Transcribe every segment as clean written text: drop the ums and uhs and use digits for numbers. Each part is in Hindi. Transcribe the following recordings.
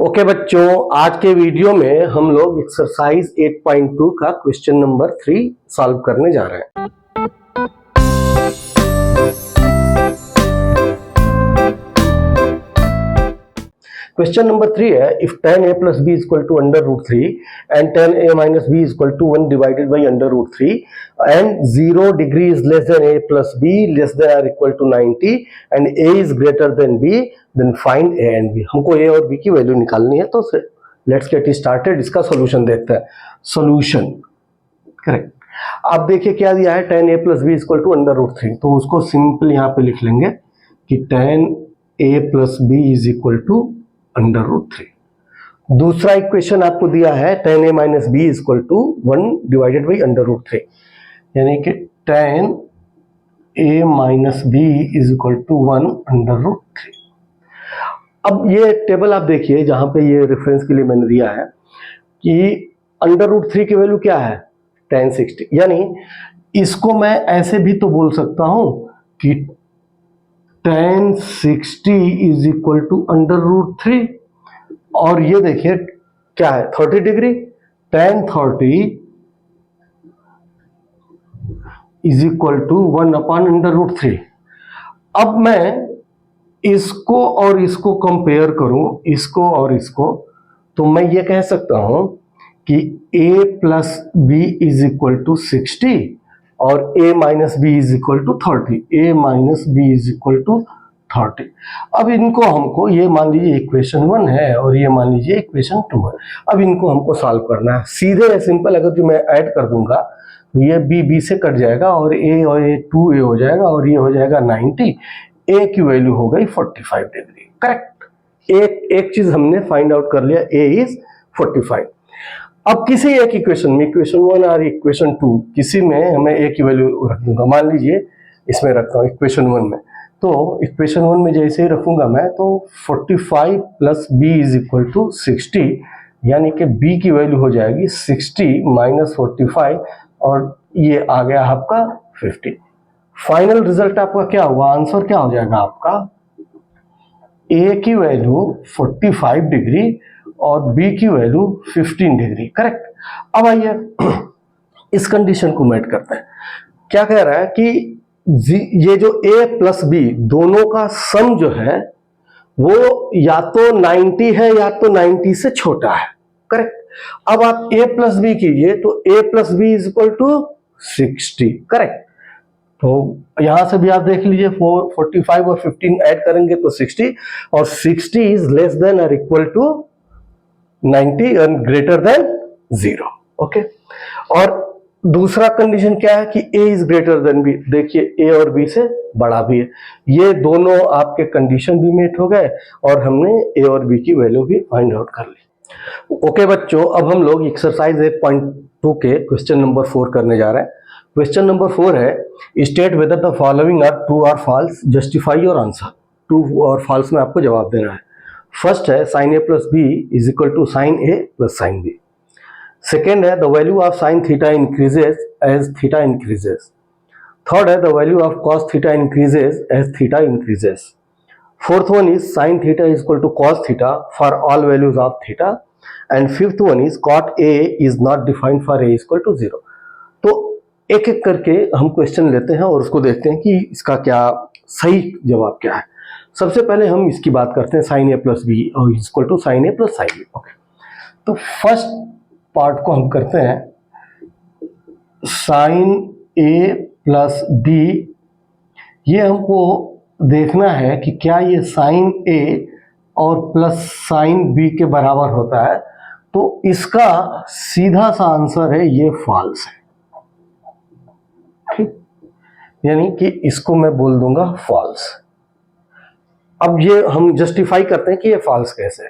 ओके बच्चों, आज के वीडियो में हम लोग एक्सरसाइज 8.2 का क्वेश्चन नंबर 3 सॉल्व करने जा रहे हैं। क्वेश्चन नंबर 3 है, if tan a plus b is equal to under root 3 and tan a minus b is equal to 1 divided by under root 3 and 0 degree is less than a plus b less than or equal to 90 and a is greater than b, then find a and b। हमको a और b की वैल्यू निकालनी है, तो लेट्स गेट स्टार्टेड। इसका सॉल्यूशन देखते हैं। Solution correct. आप देखिए क्या दिया है, tan a plus b is equal to under root 3, तो उसको सिंपल यहाँ पे लिख लेंगे कि tan a plus b is equal to under root 3। दूसरा इक्वेशन आपको दिया है tan a minus B is equal to 1 divided by under root 3, यानी कि tan a minus B is equal to 1 under root 3। अब ये टेबल आप देखिए, जहां पे ये रेफरेंस के लिए मैंने दिया है कि अंडर रूट 3 की वैल्यू क्या है, tan 60, यानी इसको मैं ऐसे भी तो बोल सकता हूं कि tan 60 is equal to under root 3, और ये देखिए क्या है 30 degree, tan 30 is equal to 1 upon under root 3। अब मैं इसको और इसको कंपेयर करूं, इसको और इसको, तो मैं ये कह सकता हूं कि a plus B is equal to 60 और a minus B is equal to 30, a minus B is equal to 30। अब इनको हमको, ये मान लीजिए इक्वेशन 1 है और ये मान लीजिए इक्वेशन 2 है। अब इनको हमको सॉल्व करना है। सीधे सिंपल अगर जो मैं ऐड कर दूंगा तो ये b से कट जाएगा और a और a 2a हो जाएगा और ये हो जाएगा 90। a की वैल्यू हो गई 45 डिग्री। करेक्ट। एक चीज हमने फाइंड आउट कर लिया, a इज 45। अब किसी एक इक्वेशन में, इक्वेशन 1 और इक्वेशन 2, किसी में हमें a की वैल्यू रख दूंगा। मान लीजिए इसमें रखता हूँ इक्वेशन 1 में, तो इक्वेशन 1 में जैसे ही रखूंगा मैं, तो 45 plus b is equal to 60, यानी कि b की वैल्यू हो जाएगी 60 माइनस 45 और ये आ गया आपका 50। फाइनल रिजल्ट आपका क्या हुआ, आंसर क्या हो जाएगा आपका, a की वैल्यू 45 डिग्री और b की वैल्यू 15 डिग्री। करेक्ट। अब आइए इस कंडीशन को मेट करते हैं। क्या कह रहा है कि ये जो a प्लस बी दोनों का सम जो है वो या तो 90 है या तो 90 से छोटा है। करेक्ट। अब आप a प्लस बी कीजिए तो a plus B is equal to 60। Correct. तो यहां से भी आप देख लीजिए, 45 और 15 ऐड करेंगे तो 60, और 60 इज लेस देन और equal to 90 and greater than 0। Okay. और दूसरा कंडीशन क्या है कि a is greater than b। देखिए a और b से बड़ा भी है। ये दोनों आपके कंडीशन भी मेट हो गए और हमने a और b की वैल्यू भी फाइंड आउट कर ली। ओके बच्चों, अब हम लोग एक्सरसाइज 8.2 के क्वेश्चन नंबर 4 करने जा रहे हैं। क्वेश्चन नंबर 4 है, state whether the following are true और false, justify your answer. True और फॉल्स में आपको जवाब देना है। फर्स्ट है sine a plus B is equal to sine a plus sine B. Second है the value of sin theta increases as theta increases. Third है the value of cos theta increases as theta increases. Fourth one is sin theta is equal to cos theta for all values of theta. And fifth one is cot A is not defined for A is equal to 0. तो एक एक करके हम क्वेश्चन लेते हैं और उसको देखते हैं कि इसका क्या सही जवाब क्या है। सबसे पहले हम इसकी बात करते हैं, साइन a प्लस बी और is equal to sine a plus sine B. Okay, तो फर्स्ट पार्ट को हम करते हैं, साइन a प्लस बी। ये हमको देखना है कि क्या ये साइन a और प्लस साइन b के बराबर होता है, तो इसका सीधा सा आंसर है ये फॉल्स है। ठीक, यानी कि इसको मैं बोल दूंगा फॉल्स। अब ये हम जस्टिफाई करते हैं कि ये फॉल्स कैसे है।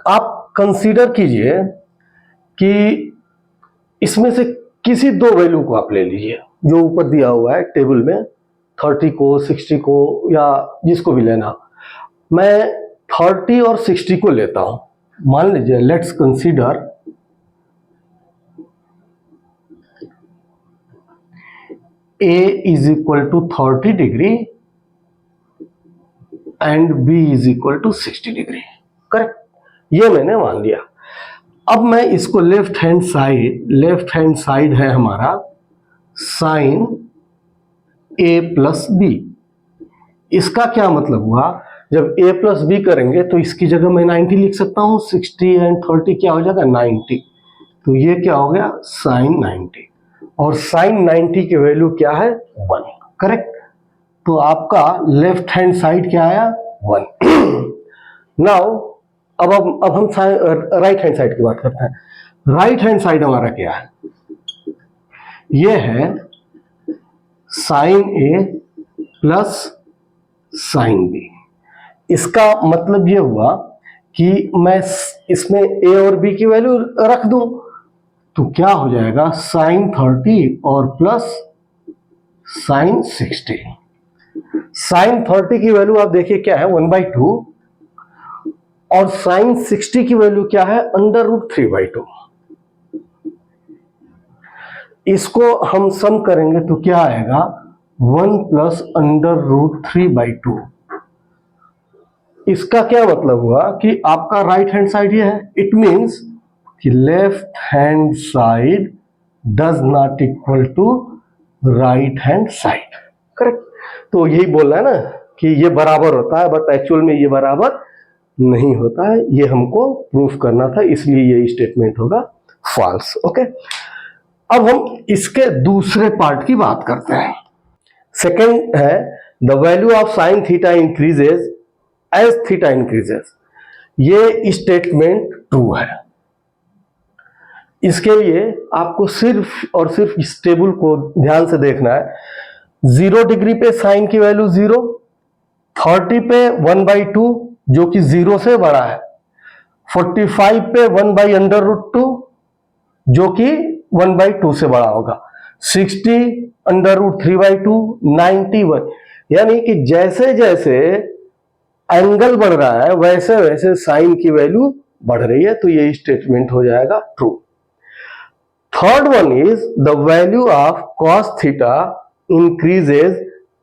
आप कंसीडर कीजिए कि इसमें से किसी दो वैल्यू को आप ले लीजिए जो ऊपर दिया हुआ है टेबल में, 30 को 60 को या जिसको भी लेना। मैं 30 और 60 को लेता हूं। मान लीजिए let's consider a is equal to 30 degree and B is equal to 60 degree, correct, ये मैंने मान लिया। अब मैं इसको लेफ्ट हैंड साइड है हमारा साइन ए प्लस बी। इसका क्या मतलब हुआ, जब a प्लस बी करेंगे तो इसकी जगह मैं 90 लिख सकता हूँ, 60 एंड 30 क्या हो जाएगा 90, तो ये क्या हो गया साइन 90, और साइन 90 की वैल्यू क्या है 1, करेक्ट। तो आपका लेफ्ट हैंड साइड क्या आया 1। नाउ अब हम राइट हैंड साइड की बात करते हैं। राइट हैंड साइड हमारा क्या है, ये है साइन ए प्लस साइन बी। इसका मतलब ये हुआ कि मैं इसमें ए और बी की वैल्यू रख दूं तो क्या हो जाएगा साइन 30 और प्लस साइन 60। साइन 30 की वैल्यू आप देखिए क्या है 1/2 और साइन 60 की वैल्यू क्या है √3/2। इसको हम सम करेंगे तो क्या आएगा 1 प्लस √3/2। इसका क्या मतलब हुआ कि आपका राइट हैंड साइड ये है, इट मींस कि left hand side does not equal to right hand side, correct. तो यही बोल रहा है ना कि ये बराबर होता है, बट एक्चुअल में ये बराबर नहीं होता है, ये हमको प्रूफ करना था, इसलिए ये स्टेटमेंट होगा फॉल्स। ओके, अब हम इसके दूसरे पार्ट की बात करते हैं। सेकंड है the value of sine theta increases as theta increases. ये स्टेटमेंट ट्रू है। इसके लिए आपको सिर्फ और सिर्फ इस टेबल को ध्यान से देखना है। 0 डिग्री पे साइन की वैल्यू 0, 30 पे 1/2 जो कि 0 से बड़ा है, 45 पे 1/√2 जो कि 1/2 से बड़ा होगा, 60 √3/2, 91। यानी कि जैसे जैसे एंगल बढ़ रहा है वैसे वैसे साइन की वैल्यू बढ़ रही है, तो ये स्टेटमेंट हो जाएगा true. Third one is the value of cos theta increases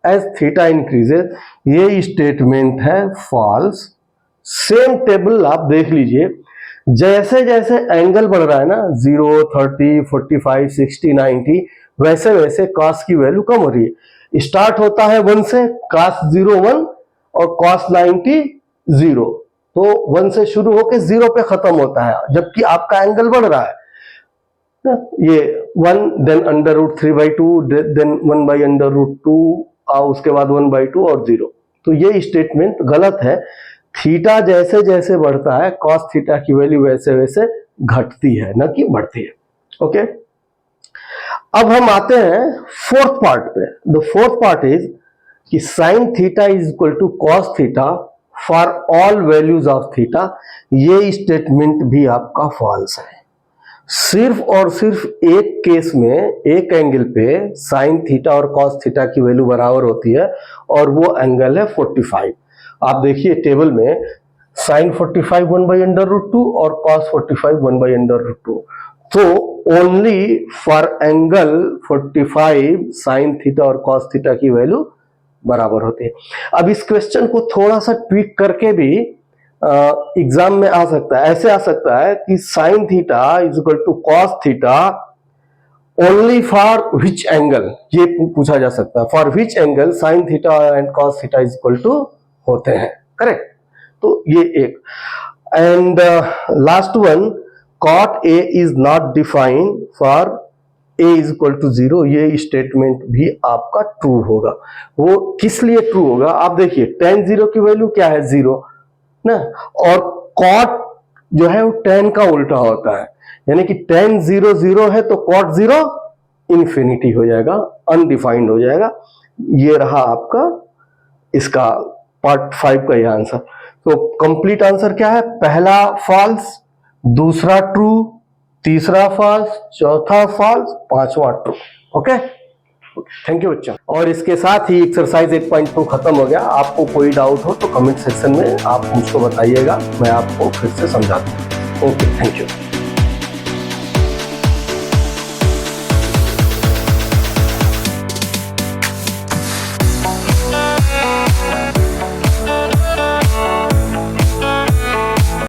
as theta increases. ये स्टेटमेंट है फॉल्स। सेम टेबल आप देख लीजिए, जैसे जैसे एंगल बढ़ रहा है ना 0, 30, 45, 60, 90, वैसे वैसे cos की वैल्यू कम हो रही है। स्टार्ट होता है 1 से, cos 0 1 और cos 90 0, तो 1 से शुरू होकर 0 पे खत्म होता है, जबकि आपका एंगल बढ़ रहा है ना, ये 1 देन √3/2 देन 1/√2 और उसके बाद 1/2 और 0। तो ये स्टेटमेंट गलत है। थीटा जैसे जैसे बढ़ता है cos थीटा की वैल्यू वैसे वैसे घटती है, न कि बढ़ती है। ओके, अब हम आते हैं फोर्थ पार्ट पे। द फोर्थ पार्ट इज कि sine theta is equal to cos theta for all values of theta. ये स्टेटमेंट भी आपका फॉल्स है। सिर्फ और सिर्फ एक केस में एक एंगल पे साइन थीटा और cos थीटा की वैल्यू बराबर होती है और वो एंगल है 45। आप देखिए टेबल में साइन 45 1/√2 और cos 45 1/√2। तो only for angle 45 sine theta और cos थीटा की वैल्यू बराबर होती है। अब इस क्वेश्चन को थोड़ा सा ट्वीक करके भी एग्जाम में आ सकता है। ऐसे आ सकता है कि sine theta is equal to cos theta only for which angle, ये पूछा जा सकता है। For which angle sine theta and cos theta is equal to होते हैं, करेक्ट। तो ये एक, and last one cot A is not defined for A is equal to 0। ये स्टेटमेंट भी आपका ट्रू होगा। वो किस लिए ट्रू होगा, आप देखिए tan 0 की वैल्यू क्या है 0 ना, और cot जो है वो tan का उल्टा होता है, यानी कि tan 0 0 है तो cot 0 इंफिनिटी हो जाएगा, अनडिफाइंड हो जाएगा। ये रहा आपका इसका पार्ट 5 का ये आंसर। तो कंप्लीट आंसर क्या है, पहला फॉल्स, दूसरा ट्रू, तीसरा फॉल्स, चौथा फॉल्स, पांचवा ट्रू। ओके, थैंक यू बच्चा। और इसके साथ ही एक्सरसाइज 8.2 खत्म हो गया। आपको कोई डाउट हो तो कमेंट सेक्शन में आप मुझको बताइएगा, मैं आपको फिर से समझाता हूँ। Okay, thank you.